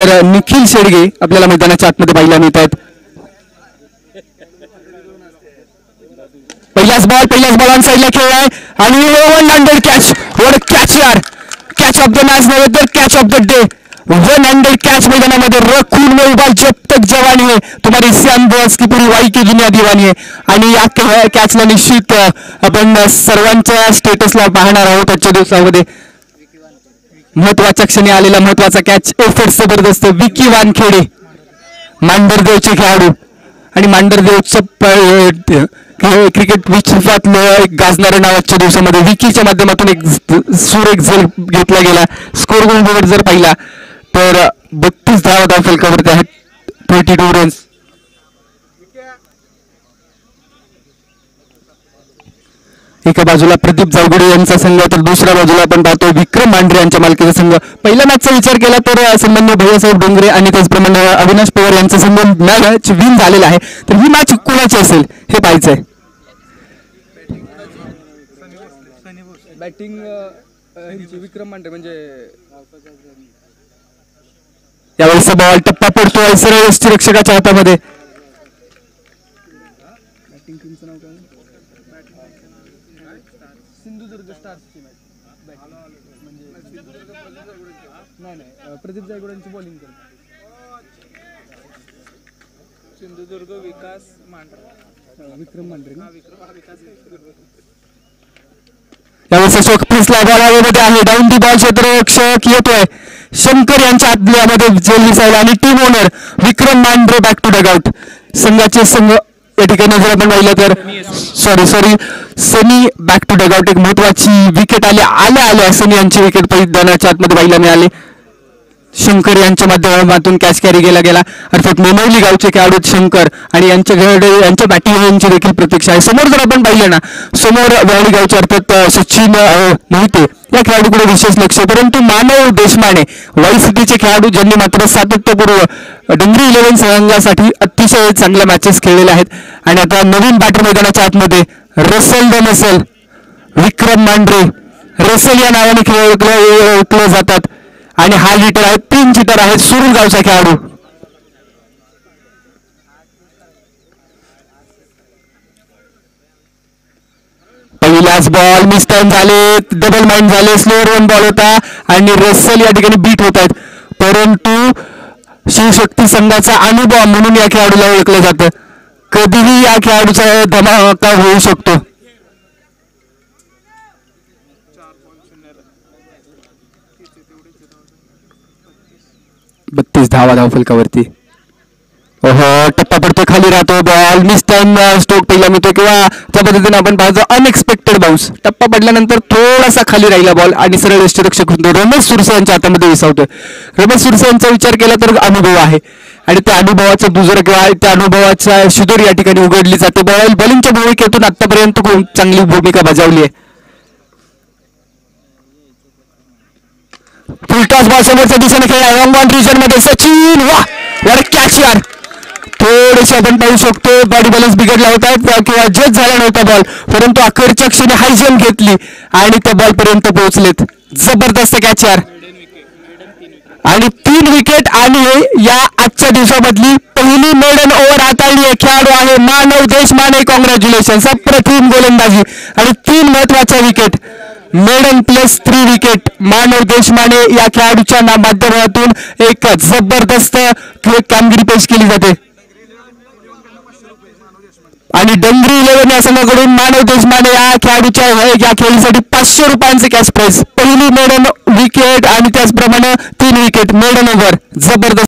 तर निखिल शेडगे आपल्याला मैदानाच्या आतमध्ये पाहायला मिळत आहेत. पहिलाच बॉल ऑन साइडला खेळ आहे आणि वन हँडेड कॅच. वर कॅच यार, कॅच ऑफ द मॅच नव्हे तर catch of the day. 100 catch मैदानामध्ये रखून में उबाल जब तक जवानी है तुम्हारी श्याम बॉस की पूरी वाई की दुनिया दीवानी है. आणि या कॅचला निश्चित आपण सर्वांच्या स्टेटसला पाहणार आहोत आजच्या दिवसामध्ये. महत्वाच्या क्षणी आलेला महत्वाचा कॅच, एफर्ट जबरदस्त. विकी वानखेडे मांढरदेवचे खेळाडू आणि मांढरदेवचं क्रिकेट विश्वातलं एक गाजणारं नाव आजच्या दिवसामध्ये. विकीच्या माध्यमातून एक सुरेख झेल घेतला गेला. स्कोर गुण जर पाहिला तर 32 धावा फलकावरती आहेत, 32 रन्स. एका बाजूला प्रदीप जायगुडे यांचा संघ तर दुसऱ्या बाजूला आपण पाहतो विक्रम मांढरे यांच्या मालकीचा संघ. पहिल्या मॅचचा विचार केला तर सन्मान्य भैयासाहेब डोंगरे आणि त्याचप्रमाणे अविनाश पवार यांचा संघ मॅच विन झालेला आहे. तर ही मॅच कोणाची असेल हे पाहायचंय. बॅटिंग विक्रम मांढरे म्हणजे यावेळेस बॉल टप्पा पडतोय सरळ यष्टीरक्षकाच्या हातामध्ये. बॅटिंग टीमचं नाव काय? सिंधुदुर्ग स्टार्सची मॅच. म्हणजे नाही प्रदीप जायगुडेंची बॉलिंग करतो. सिंधुदुर्ग विकास मांढरे, विक्रम मांढरे ना. यावेळेस शोकपीसला बॉल हवेमध्ये आहे. डाऊन दी बॉल क्षेत्ररक्षक येतोय शंकर यांच्या आतल्यामध्ये झेल दिसायला आणि team owner Vikram Mandhare back to dugout. संघाचे संघ या ठिकाणी जर आपण पाहिलं तर sorry Sunny back to dugout. एक महत्वाची विकेट आल्या सनी यांची विकेट मैदानाच्या आतमध्ये पाहायला मिळाली. शंकर यांच्या माध्यमातून कॅच कॅरी केला गेला. अर्थात मेमवली गावचे खेळाडू शंकर आणि यांच्या बॅटिंग देखील प्रतीक्षा आहे. समोर जर आपण पाहिलं ना, समोर वेळी गावचे अर्थात सचिन मोहिते या खेळाडूकडे विशेष लक्ष. परंतु मानव देशमाने वाई सिटीचे खेळाडू ज्यांनी मात्र सातत्यपूर्व डंगरी 11 संघासाठी अतिशय चांगल्या मॅचेस खेळलेल्या आहेत. आणि आता नवीन बॅटर मैदानाच्या आतमध्ये Russell the muscle Vikram Mandhare Russell या नावाने ओळखले जातात. आणि हा हिटर आहे, 3 चिटर आहेत. सुरू गावचा खेळाडू पहिलाच बॉल मिस टाइम झाले, डबल माइंड झाले, स्लोअर वन बॉल होता आणि रसल या ठिकाणी बीट होत आहेत. परंतु शिवशक्ती संघाचा अनुभव म्हणून या खेळाडूला ओळखलं जातं. कधीही या खेळाडूचा धमाका होऊ शकतो. 32 धावा फलकावरती. ओहो, टप्पा पडतो, खाली राहतो बॉल. मिस टाइम स्ट्रोक पहिला मिळतो किंवा त्या पद्धतीने आपण पाहतो अनएक्सपेक्टेड बाउन्स. टप्पा पडल्यानंतर थोडासा खाली राहिला बॉल आणि सरळ यष्टीरक्षक रमेश सुरसे यांच्या हातामध्ये विसावतोय. रमेश सुरसे यांचा विचार केला तर अनुभव आहे आणि त्या अनुभवाचा दुजरा किंवा त्या अनुभवाचा शिदोरी या ठिकाणी उघडली जाते. बॉलिंगच्या भूमिकेतून आतापर्यंत खूप चांगली भूमिका बजावली आहे. फुलटॉस बॉल समोरच्या दिशेने खेळला लॉंग बॉल रिजन मध्ये सचिन. वा कॅच यार. थोडेसे आपण पाहू शकतो बॉडी बॅलन्स बिघडला होता किंवा जज झाला नव्हता बॉल, परंतु अखेरच्या क्षणी हाय जंप घेतली आणि त्या बॉल पर्यंत पोहोचलेत. जबरदस्त कॅच यार आणि 3 विकेट. आणि या आजच्या दिवसामधली पहिली मेडन ओव्हर हाताळली खेळाडू आहे मानव देशमाने. कॉंग्रॅच्युलेशन, अप्रतिम गोलंदाजी आणि 3 महत्वाच्या विकेट. मेडन प्लस 3 विकेट मानव देशमाने या खेळाडूच्या माध्यमातून एक जबरदस्त कामगिरी पेश केली जाते. आणि डंगरी 11 या संघाकडून मानव देशमाने या खेळाडूच्या या खेळीसाठी 500 रुपयांचे कॅश प्राइज. पहिली मेडन विकेट आणि त्याचप्रमाणे 3 विकेट मेडन ओव्हर. जबरदस्त.